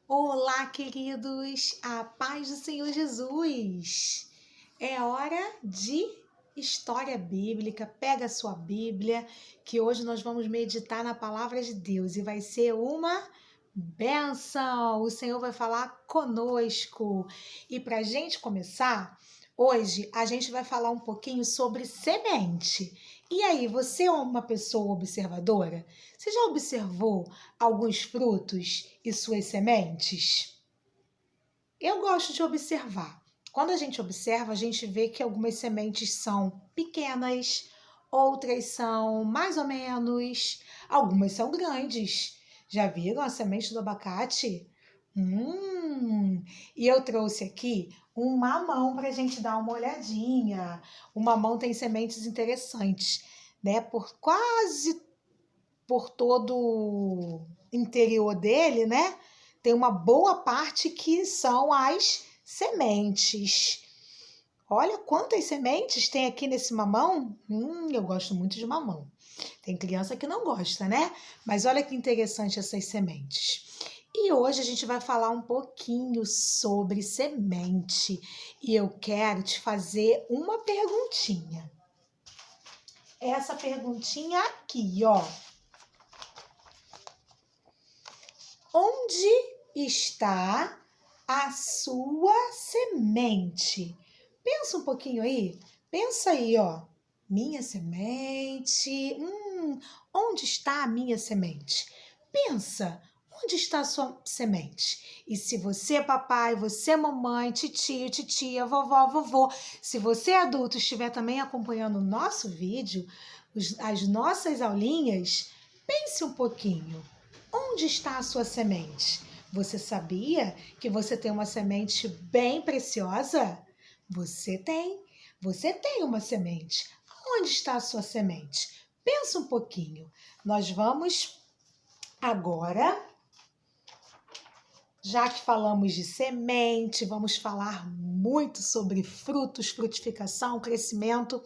Olá, queridos, a paz do Senhor Jesus. É hora de história bíblica. Pega a sua Bíblia, que hoje nós vamos meditar na palavra de Deus e vai ser uma bênção. O Senhor vai falar conosco. E para a gente começar, hoje a gente vai falar um pouquinho sobre semente. E aí, você é uma pessoa observadora? Você já observou alguns frutos e suas sementes? Eu gosto de observar. Quando a gente observa, a gente vê que algumas sementes são pequenas, outras são mais ou menos, algumas são grandes. Já viram a semente do abacate? E eu trouxe aqui um mamão para a gente dar uma olhadinha. O mamão tem sementes interessantes, né? Por todo o interior dele, né? Tem uma boa parte que são as sementes. Olha quantas sementes tem aqui nesse mamão. Eu gosto muito de mamão. Tem criança que não gosta, né? Mas olha que interessante essas sementes. E hoje a gente vai falar um pouquinho sobre semente. E eu quero te fazer uma perguntinha. Essa perguntinha aqui, ó. Onde está a sua semente? Pensa um pouquinho aí. Pensa aí, ó. Minha semente. Onde está a minha semente? Pensa. Onde está a sua semente? E se você é papai, você é mamãe, titio, titia, vovó, vovô, se você é adulto estiver também acompanhando o nosso vídeo, as nossas aulinhas, pense um pouquinho. Onde está a sua semente? Você sabia que você tem uma semente bem preciosa? Você tem uma semente. Onde está a sua semente? Pensa um pouquinho. Nós vamos agora, já que falamos de semente, vamos falar muito sobre frutos, frutificação, crescimento.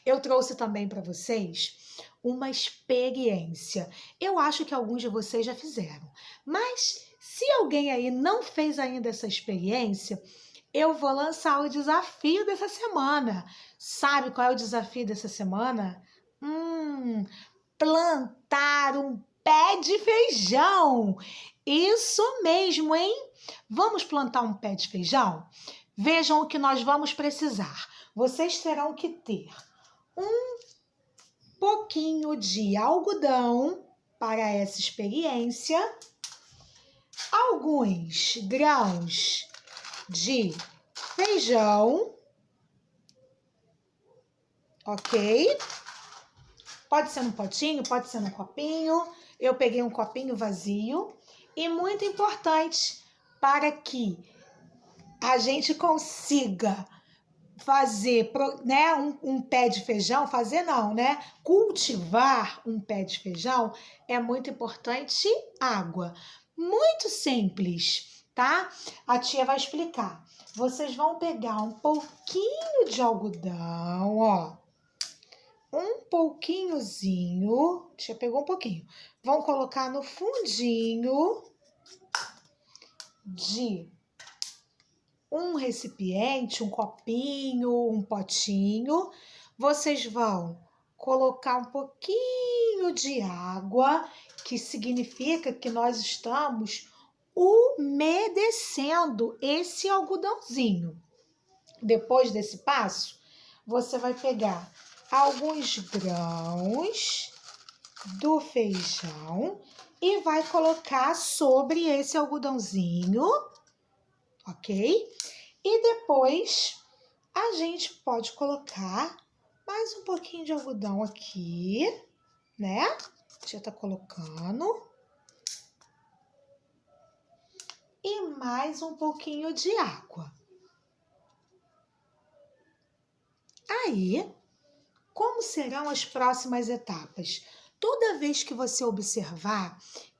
Eu trouxe também para vocês uma experiência. Eu acho que alguns de vocês já fizeram, mas se alguém aí não fez ainda essa experiência, eu vou lançar o desafio dessa semana. Sabe qual é o desafio dessa semana? Plantar um pé de feijão. Isso mesmo, hein? Vamos plantar um pé de feijão? Vejam o que nós vamos precisar. Vocês terão que ter um pouquinho de algodão para essa experiência, alguns grãos de feijão, ok? Pode ser num potinho, pode ser num copinho. Eu peguei um copinho vazio. E muito importante para que a gente consiga fazer, né, um pé de feijão, fazer não, né? Cultivar um pé de feijão é muito importante água. Muito simples, tá? A tia vai explicar. Vocês vão pegar um pouquinho de algodão, ó. Um pouquinhozinho. Tia pegou um pouquinho. Vão colocar no fundinho de um recipiente, um copinho, um potinho. Vocês vão colocar um pouquinho de água, que significa que nós estamos umedecendo esse algodãozinho. Depois desse passo, você vai pegar alguns grãos do feijão e vai colocar sobre esse algodãozinho, ok? E depois a gente pode colocar mais um pouquinho de algodão aqui, né? Já tá colocando. E mais um pouquinho de água. Aí, como serão as próximas etapas? Toda vez que você observar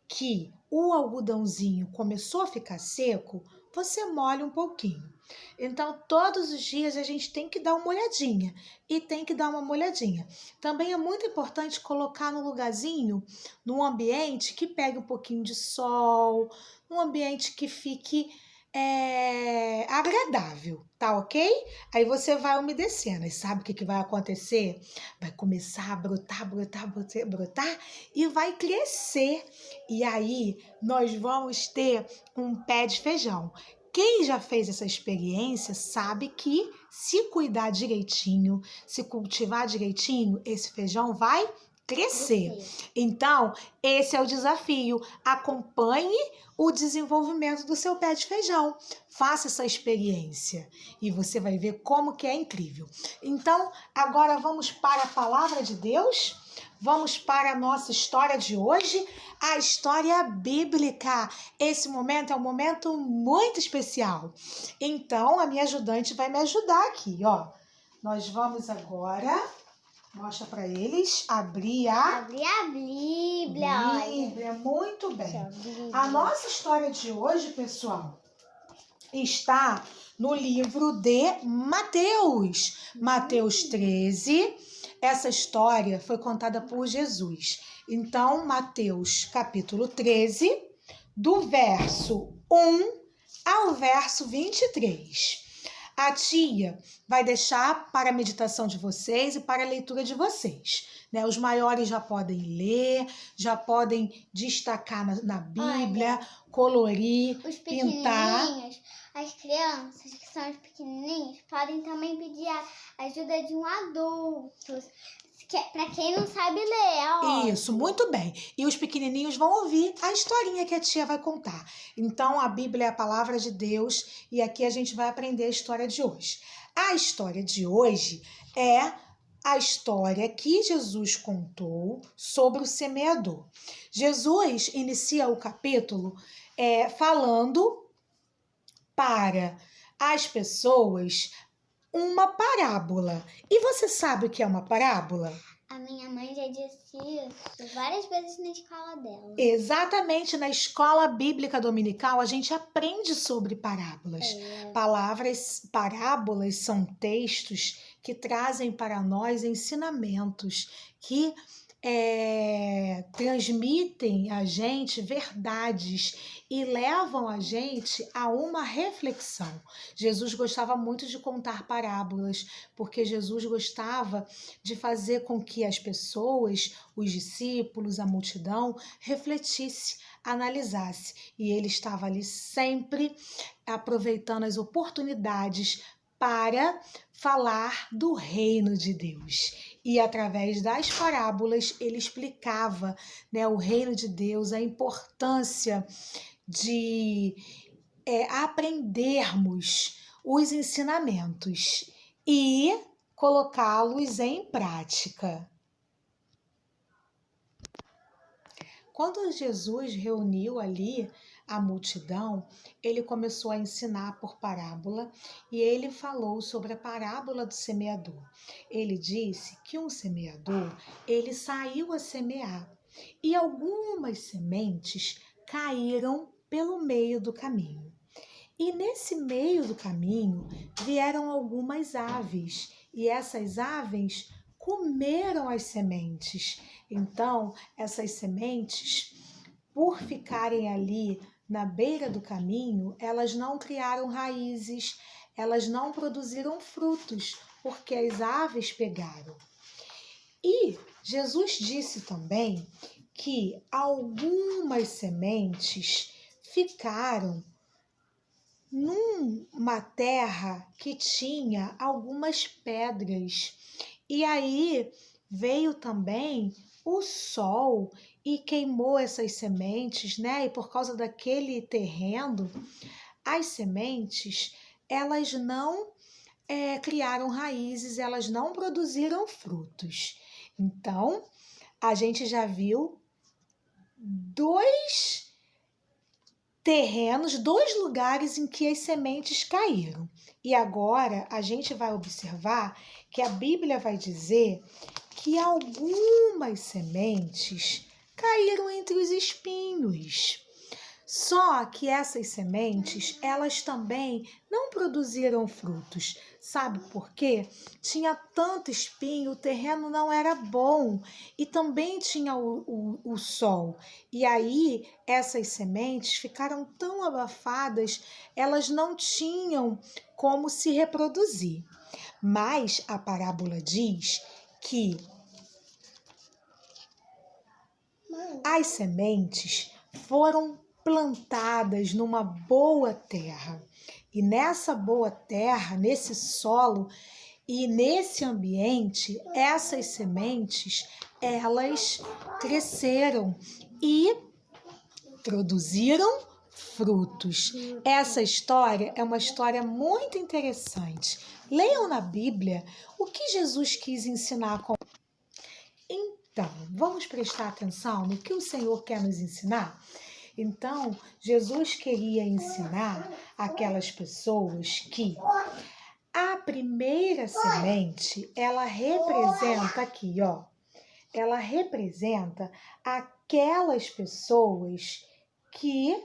que o algodãozinho começou a ficar seco, você molha um pouquinho. Então, todos os dias a gente tem que dar uma olhadinha e tem que dar uma molhadinha. Também é muito importante colocar no lugarzinho, num ambiente que pegue um pouquinho de sol, um ambiente que fique agradável, tá ok? Aí você vai umedecendo. E sabe o que vai acontecer? Vai começar a brotar, brotar, brotar, brotar e vai crescer. E aí nós vamos ter um pé de feijão. Quem já fez essa experiência sabe que se cuidar direitinho, se cultivar direitinho, esse feijão vai crescer. Então, esse é o desafio. Acompanhe o desenvolvimento do seu pé de feijão. Faça essa experiência e você vai ver como que é incrível. Então, agora vamos para a palavra de Deus. Vamos para a nossa história de hoje, a história bíblica. Esse momento é um momento muito especial. Então, a minha ajudante vai me ajudar aqui, ó. Nós vamos agora, mostra para eles, abrir a Bíblia. Bíblia, muito bem. A nossa história de hoje, pessoal, está no livro de Mateus. Mateus 13. Essa história foi contada por Jesus. Então, Mateus capítulo 13, do verso 1 ao verso 23. A tia vai deixar para a meditação de vocês e para a leitura de vocês. Né? Os maiores já podem ler, já podem destacar na Bíblia, colorir, Os pintar. pequenininhos, as crianças que são os pequenininhos, podem também pedir a ajuda de um adulto. Para quem não sabe ler, Isso, muito bem. E os pequenininhos vão ouvir a historinha que a tia vai contar. Então, a Bíblia é a palavra de Deus e aqui a gente vai aprender a história de hoje. A história de hoje é a história que Jesus contou sobre o semeador. Jesus inicia o capítulo falando para as pessoas uma parábola. E você sabe o que é uma parábola? A minha mãe já disse isso várias vezes na escola dela. Exatamente, na escola bíblica dominical a gente aprende sobre parábolas. Parábolas são textos que trazem para nós ensinamentos, que transmitem a gente verdades e levam a gente a uma reflexão. Jesus gostava muito de contar parábolas, porque Jesus gostava de fazer com que as pessoas, os discípulos, a multidão, refletisse, analisasse. E ele estava ali sempre aproveitando as oportunidades para falar do reino de Deus. E através das parábolas ele explicava, né, o reino de Deus, a importância de aprendermos os ensinamentos e colocá-los em prática. Quando Jesus reuniu ali a multidão, ele começou a ensinar por parábola e ele falou sobre a parábola do semeador. Ele disse que um semeador, ele saiu a semear e algumas sementes caíram pelo meio do caminho. E nesse meio do caminho vieram algumas aves e essas aves comeram as sementes. Então, essas sementes, por ficarem ali na beira do caminho, elas não criaram raízes, elas não produziram frutos, porque as aves pegaram. E Jesus disse também que algumas sementes ficaram numa terra que tinha algumas pedras. E aí veio também o sol e queimou essas sementes, né? E por causa daquele terreno, as sementes, elas não criaram raízes, elas não produziram frutos. Então, a gente já viu dois terrenos, dois lugares em que as sementes caíram. E agora a gente vai observar que a Bíblia vai dizer que algumas sementes caíram entre os espinhos. Só que essas sementes, elas também não produziram frutos. Sabe por quê? Tinha tanto espinho, o terreno não era bom e também tinha o sol. E aí, essas sementes ficaram tão abafadas, elas não tinham como se reproduzir. Mas a parábola diz que as sementes foram plantadas numa boa terra. E nessa boa terra, nesse solo e nesse ambiente, essas sementes, elas cresceram e produziram frutos. Essa história é uma história muito interessante. Leiam na Bíblia o que Jesus quis ensinar com. Então, vamos prestar atenção no que o Senhor quer nos ensinar? Então, Jesus queria ensinar aquelas pessoas que a primeira semente, ela representa aqui, ó. Ela representa aquelas pessoas que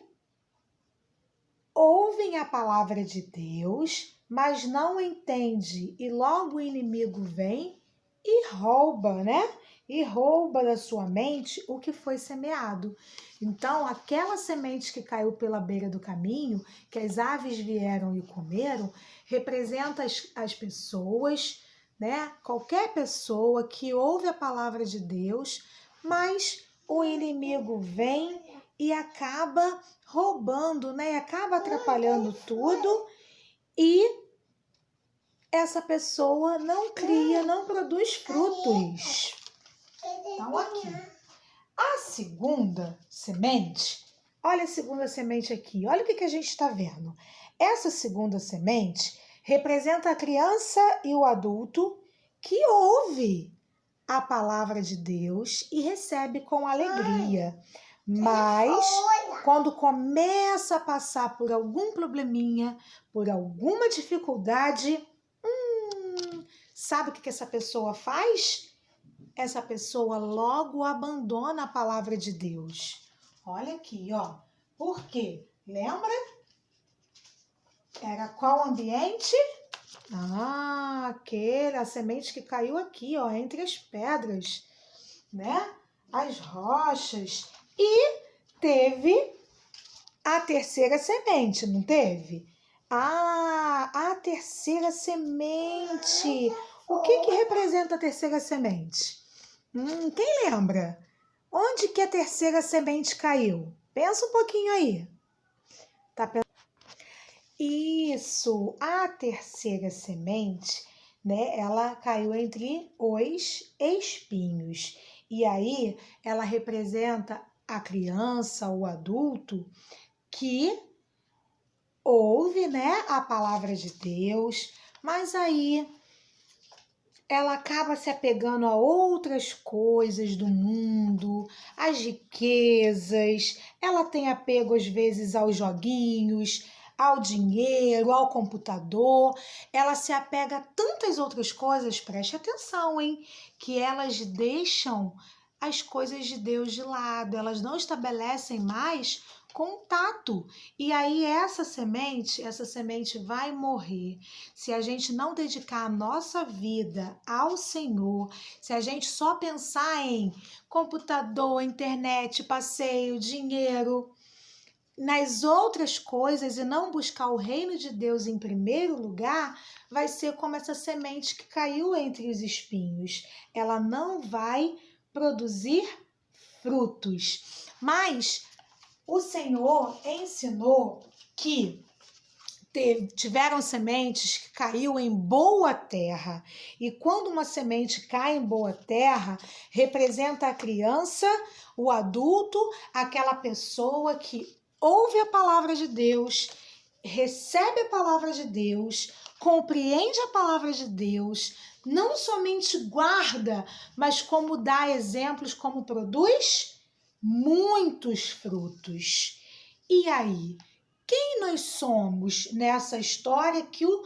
ouvem a palavra de Deus, mas não entende e logo o inimigo vem e rouba, né? E rouba da sua mente o que foi semeado. Então, aquela semente que caiu pela beira do caminho, que as aves vieram e comeram, representa as pessoas, né? Qualquer pessoa que ouve a palavra de Deus, mas o inimigo vem e acaba roubando, né? E acaba atrapalhando tudo e essa pessoa não cria, não produz frutos. Então, aqui. A segunda semente, olha a segunda semente aqui, olha o que a gente está vendo. Essa segunda semente representa a criança e o adulto que ouve a palavra de Deus e recebe com alegria. Mas, quando começa a passar por algum probleminha, por alguma dificuldade, sabe o que essa pessoa faz? Essa pessoa logo abandona a palavra de Deus. Olha aqui, ó. Por quê? Lembra? Era qual ambiente? A semente que caiu aqui, ó, entre as pedras, né? As rochas. E teve a terceira semente, não teve? A terceira semente. O que representa a terceira semente? Quem lembra? Onde que a terceira semente caiu? Pensa um pouquinho aí. Tá pensando? Isso, a terceira semente, né? Ela caiu entre os espinhos. E aí, ela representa a criança, o adulto, que ouve, né, a palavra de Deus, mas aí ela acaba se apegando a outras coisas do mundo, às riquezas, ela tem apego às vezes aos joguinhos, ao dinheiro, ao computador, ela se apega a tantas outras coisas, preste atenção, hein, que elas deixam as coisas de Deus de lado, elas não estabelecem mais contato. E aí essa semente vai morrer. Se a gente não dedicar a nossa vida ao Senhor, se a gente só pensar em computador, internet, passeio, dinheiro, nas outras coisas e não buscar o reino de Deus em primeiro lugar, vai ser como essa semente que caiu entre os espinhos. Ela não vai produzir frutos. Mas o Senhor ensinou que tiveram sementes que caiu em boa terra. E quando uma semente cai em boa terra, representa a criança, o adulto, aquela pessoa que ouve a palavra de Deus, recebe a palavra de Deus, compreende a palavra de Deus, não somente guarda, mas como dá exemplos, como produz muitos frutos. E aí, quem nós somos nessa história que o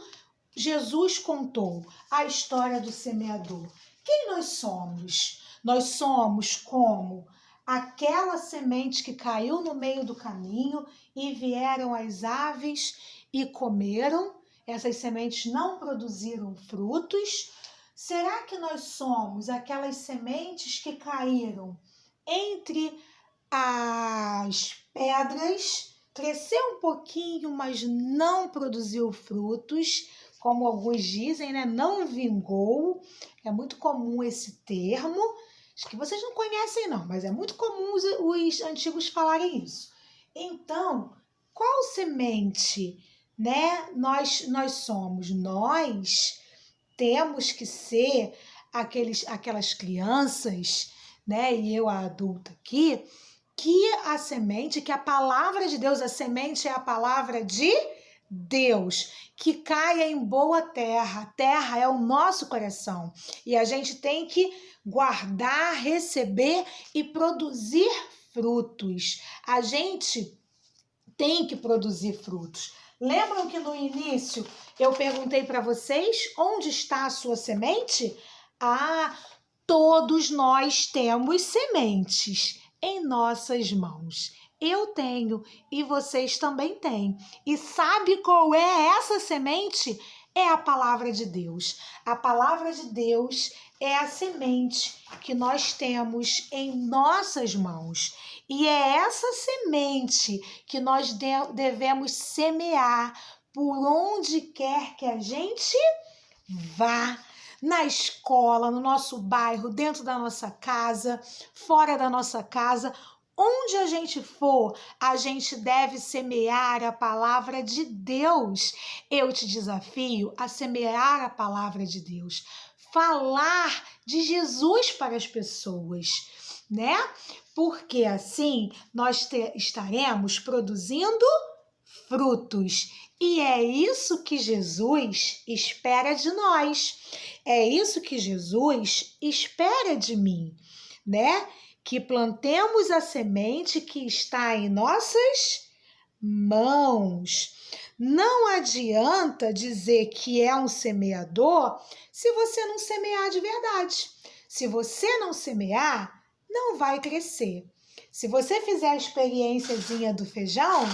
Jesus contou, a história do semeador? Quem nós somos? Nós somos como aquela semente que caiu no meio do caminho e vieram as aves e comeram? Essas sementes não produziram frutos? Será que nós somos aquelas sementes que caíram entre as pedras, cresceu um pouquinho, mas não produziu frutos, como alguns dizem, né? Não vingou? É muito comum esse termo. Acho que vocês não conhecem não, mas é muito comum os antigos falarem isso. Então, qual semente, né, nós somos? Nós temos que ser aquelas crianças, né, e eu a adulta aqui, que a semente, que a palavra de Deus, a semente é a palavra de Deus, que caia em boa terra. A terra é o nosso coração e a gente tem que guardar, receber e produzir frutos. A gente tem que produzir frutos. Lembram que no início eu perguntei para vocês onde está a sua semente? Ah, todos nós temos sementes em nossas mãos. Eu tenho e vocês também têm. E sabe qual é essa semente? É a palavra de Deus. A palavra de Deus é a semente que nós temos em nossas mãos. E é essa semente que nós devemos semear por onde quer que a gente vá. Na escola, no nosso bairro, dentro da nossa casa, fora da nossa casa, onde a gente for, a gente deve semear a palavra de Deus. Eu te desafio a semear a palavra de Deus, falar de Jesus para as pessoas, né? Porque assim nós estaremos produzindo frutos. E é isso que Jesus espera de nós. É isso que Jesus espera de mim, né? Que plantemos a semente que está em nossas mãos. Não adianta dizer que é um semeador se você não semear de verdade. Se você não semear, não vai crescer. Se você fizer a experiênciazinha do feijão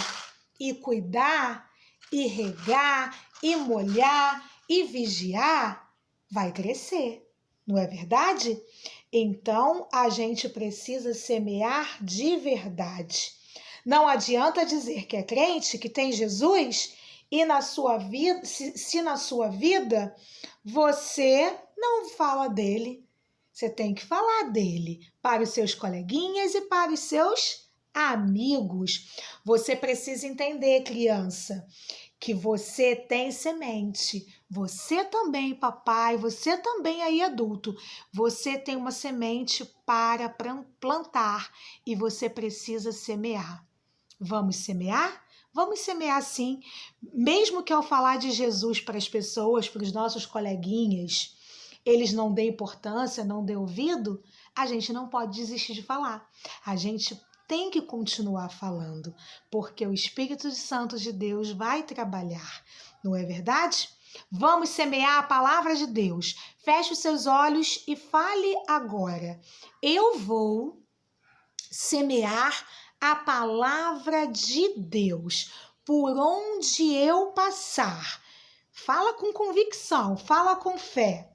e cuidar, e regar, e molhar, e vigiar, vai crescer, não é verdade? Então, a gente precisa semear de verdade. Não adianta dizer que é crente, que tem Jesus, e na sua vida, se na sua vida você não fala dele, você tem que falar dele para os seus coleguinhas e para os seus amigos. Você precisa entender, criança, que você tem semente. Você também, papai, você também aí, adulto. Você tem uma semente para plantar e você precisa semear. Vamos semear? Vamos semear sim. Mesmo que ao falar de Jesus para as pessoas, para os nossos coleguinhas, eles não dêem importância, não dêem ouvido, a gente não pode desistir de falar. A gente tem que continuar falando, porque o Espírito Santo de Deus vai trabalhar, não é verdade? Vamos semear a palavra de Deus. Feche os seus olhos e fale agora. Eu vou semear a palavra de Deus por onde eu passar. Fala com convicção, fala com fé,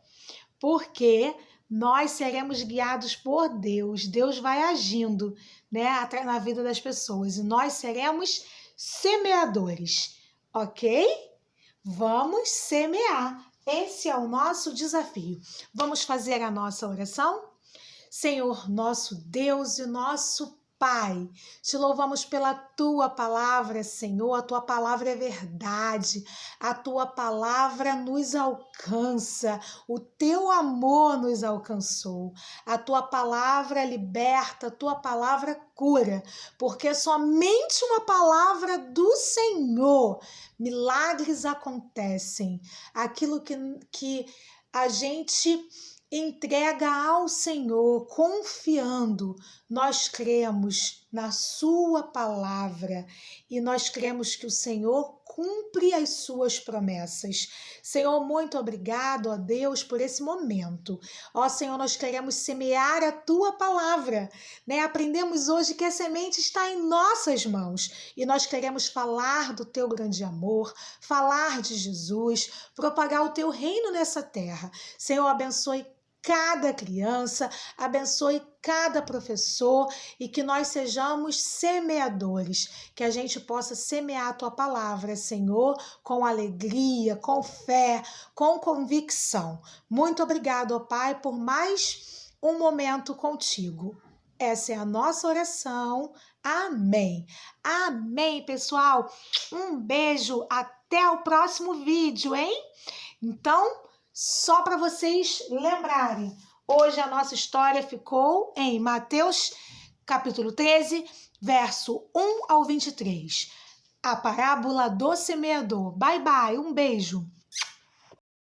porque nós seremos guiados por Deus. Deus vai agindo, né, na vida das pessoas e nós seremos semeadores, ok? Vamos semear. Esse é o nosso desafio. Vamos fazer a nossa oração? Senhor, nosso Deus e nosso Pai, te louvamos pela tua palavra, Senhor. A tua palavra é verdade, a tua palavra nos alcança, o teu amor nos alcançou, a tua palavra liberta, a tua palavra cura, porque somente uma palavra do Senhor, milagres acontecem. Aquilo que a gente entrega ao Senhor, confiando Nós cremos na sua palavra e nós cremos que o Senhor cumpre as suas promessas. Senhor, muito obrigado, ó Deus, por esse momento. Ó Senhor, nós queremos semear a tua palavra, né? Aprendemos hoje que a semente está em nossas mãos e nós queremos falar do teu grande amor, falar de Jesus, propagar o teu reino nessa terra. Senhor, abençoe cada criança, abençoe cada professor e que nós sejamos semeadores, que a gente possa semear a tua palavra, Senhor, com alegria, com fé, com convicção. Muito obrigado, ó Pai, por mais um momento contigo. Essa é a nossa oração. Amém. Amém, pessoal. Um beijo. Até o próximo vídeo, hein? Então, só para vocês lembrarem, hoje a nossa história ficou em Mateus capítulo 13, verso 1 ao 23. A parábola do semeador. Bye, bye. Um beijo.